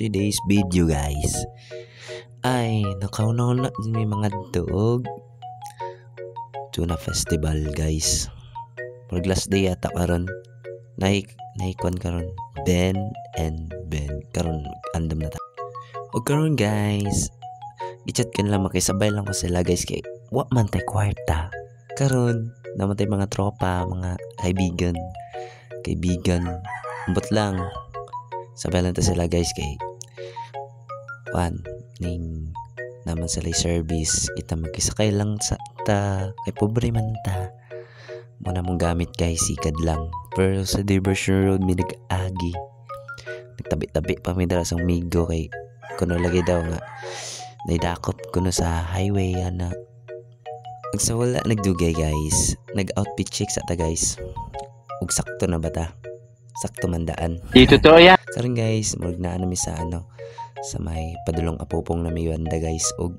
today's video guys ay nakaunaw na may mga dog tuna festival guys. Pag last day yata karon naikon karon Ben karon andam na ta. O karon guys i-chat kan lang makisabay lang ko sila guys kay wa man tay kwarta. Karon naman tay mga tropa, mga kaibigan ambot lang sabay lang ta sila guys kay ning naman sila service kita magkisakay lang sa ta kay pobre man ta muna mong gamit guys sikad lang pero sa Diversion Road may nag-agi nagtabi-tabi pa may dara sa migo kay kuno lagi daw nga naidakop kuno sa highway ana sa wala nagdugay guys nag-outfit check sa ta guys ug sakto na ba ta sakto mandaan dito to yan karon guys mag na mi sa sa may padulong Apupong na Miwanda guys ug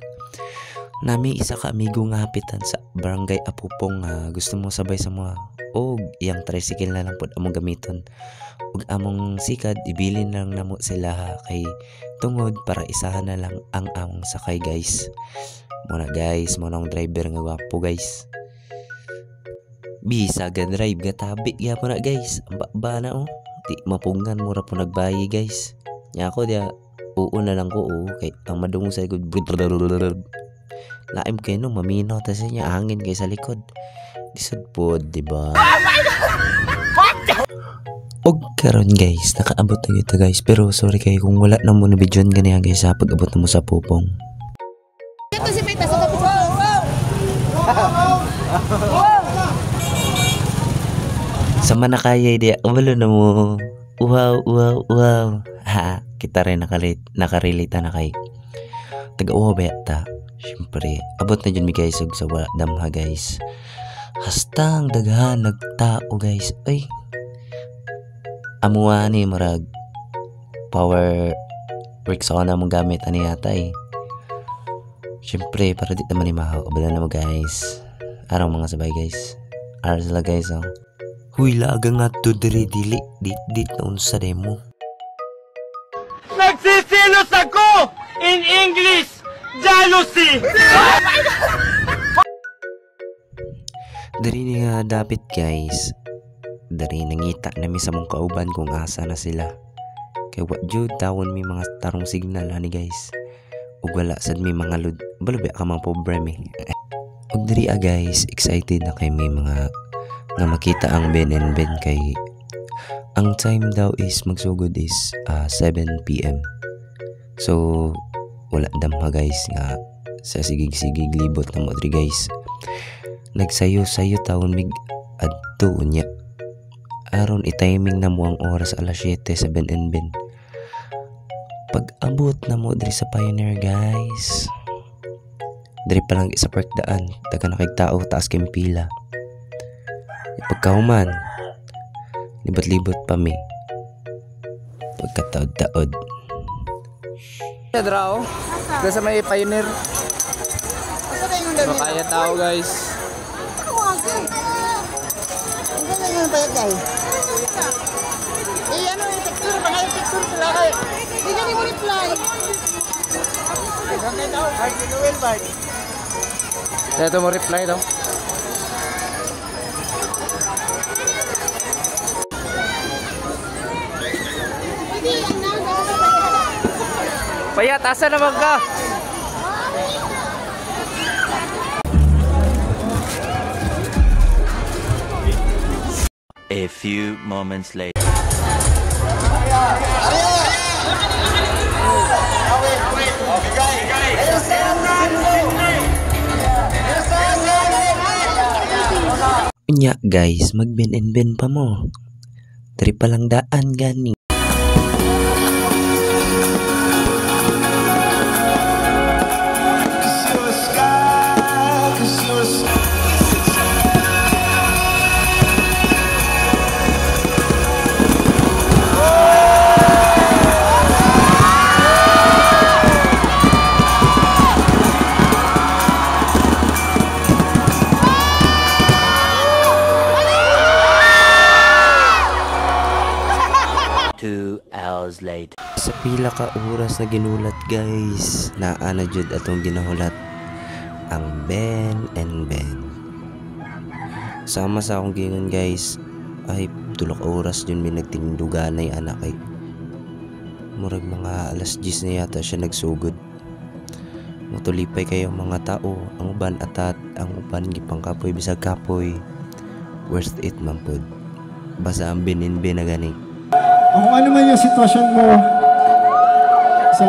nami isa ka amigo nga hapitan sa barangay Apupong gusto mo sabay sa mga og iyang tricycle na lang pud among gamiton ug among sikad ibilin lang namo sila kay tungod para isahan na lang ang among sakay guys muna guys muna ang driver nga gwapo guys bisa ga drive ga tabi ya po na guys ba na di mapungan mura po nagbayi guys nya ako dia uuna lang ko kay ang madungong sa likod laim kayo no mamino ta sa niya hangin kay sa likod disod po diba og karon guys nakaabot na ito guys pero sorry kayo kung wala na mo na bidyon ganiya guys sa pag-abot na mo sa Pupong ito si Pita sa sama na kaya dia wala na mo wow ha kita rin nakarelate na kay taga-uwa ba ta syempre abot na dyan mi guys ug sa wala damha guys hastang daghan nagtao guys ay amuha ni marag power bricks ako na mong gamit ani yata syempre para di naman imahaw abala na mo guys araw mga sabay guys araw sila guys huy laga nga to diri dili dit na unsa demo nagsisilos ako in English jealousy dari nga dapat guys dari nangita na mi sa mong kauban kung asa na sila kay what jud tawon mi mga tarong signal ani guys ug wala sad mi mga lud balabi ka mga problema ug diri guys excited na kay may mga nga makita ang Ben kay ang time daw is magsugod is 7 PM so wala damha guys nga sa sigig libot na mo diri guys nagsayo taon mig adto nya aron i-timing na mo ang oras alas 7 sa Ben pag abot na mo diri sa Pioneer guys diri pa lang sa park daan daga nakigtao taas kay pila pagkahuman libot-libot pa mi pagkataod-taod Draw sa may Pioneer kaya tao guys ano yung picture ba kayo picture sila kayo hindi na mo reply ito mo reply daw Payat, asa naman ka? A few moments later. Nya guys, mag Ben pa mo. Dari palang daan gani. hours later. Sa pila ka oras na ginulat guys, naa na jud atong ginahulat ang Ben and Ben. Sama sa akong gingon guys, ay tulok oras yun may nagtinduganay anak kay murag mga alas 10 na yata siya nagsugod. Matulipay kayo mga tao, ang uban atat, ang uban gipang kapoy bisag kapoy. Worth it man pod. Basta ang bininbin na gani. Kung ano man yung sitwasyon mo sa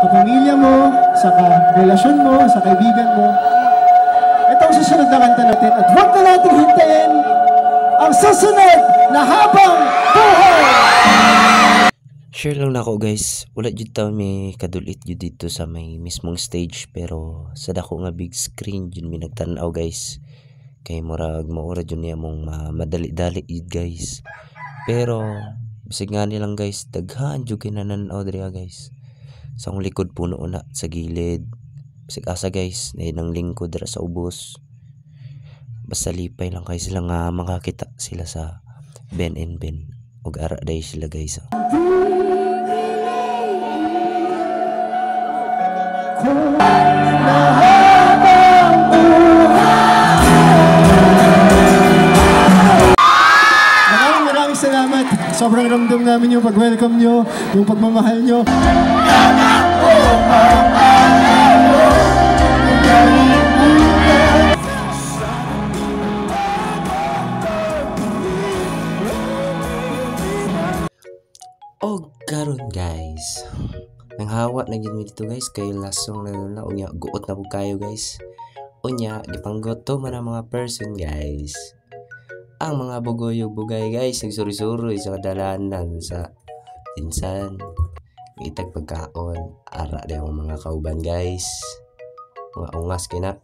pamilya mo, sa relasyon mo, sa kaibigan mo, ito ang susunod na kanta natin at huwag na natin hintayin ang susunod na habang buhay! Share lang na ako guys, wala jud taon may kadulit jud dito sa may mismong stage pero sa dako nga big screen jud mi nagtan-aw guys. Kay murag maura jud niya mong madali-dali jud guys. Pero bisig nga nilang guys, daghan jud kinanaw diri guys. Sa akong likod puno na sa gilid. Bisig asa guys, na nang lingkod dira sa ubos. Basta lipay lang kay sila nga makakita sila sa Ben and Ben. Og ara day sila guys. Maraming salamat. Sobrang ramdam namin yung pag-welcome nyo, yung pagmamahal nyo. Og karon guys, nang hawa na gid mi dito guys kay lasong na unya guot na pud kayo guys. Unya gipanggoto man ang mga person guys. Ang mga bugoyog bugay guys nagsuri-suri sa kadalanan sa insan. Itag pagkaon ara daw ang mga kauban guys. Mga ungas kinap.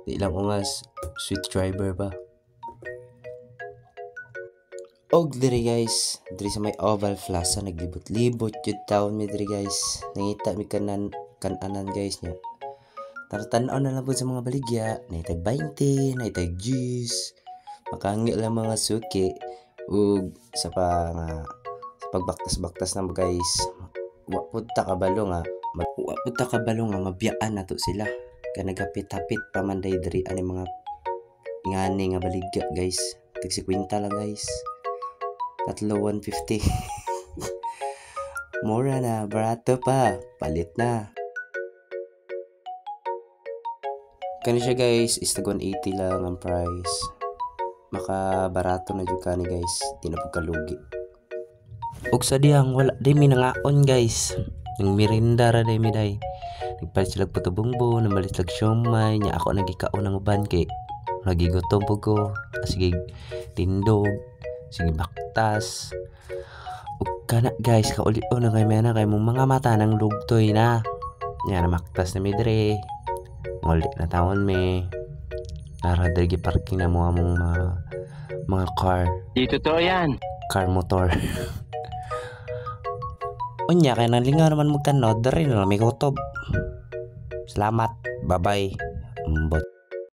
Di lang ungas, sweet driver pa. Og diri guys, diri sa may Oval Plaza naglibot-libot jud taon mi diri guys. Nangita mi kananan guys nya. Tartan-aw na lang po sa mga baligya, naitag 20, naitag juice. Makangi lang mga suki ug sa pagbaktas-baktas na guys. Wa pud ta kabalo nga, mabiyaan nato sila. Kay nagapit-hapit pa man diri ani mga ngani nga baligya guys. Tig 50 lang guys. Tatlo 150. Mura na, barato pa. Palit na. Kani siya guys, is tag 180 lang ang price. Maka barato na jud kani guys, di na pagkalugi. Ug sa diyang wala di mi nangaon guys. Nang mirinda ra day mi day. Nagpalit sila patubungbo, namalit lag siomay, nya ako nagikaon ng uban kay nagigutom po ko. Sige tindog. Sige baktas. Ug kana guys kauli-o na kay mena kay mong mga mata nang lugtoy na. Nya na maktas na mi dire. Ngoli na tawon mi. Nara diri parking na mo among mga car. Di totoo yan. Car motor. Unya kay nang lingaw naman magtanaw diri na may kutob. Salamat. Bye-bye. Mbot.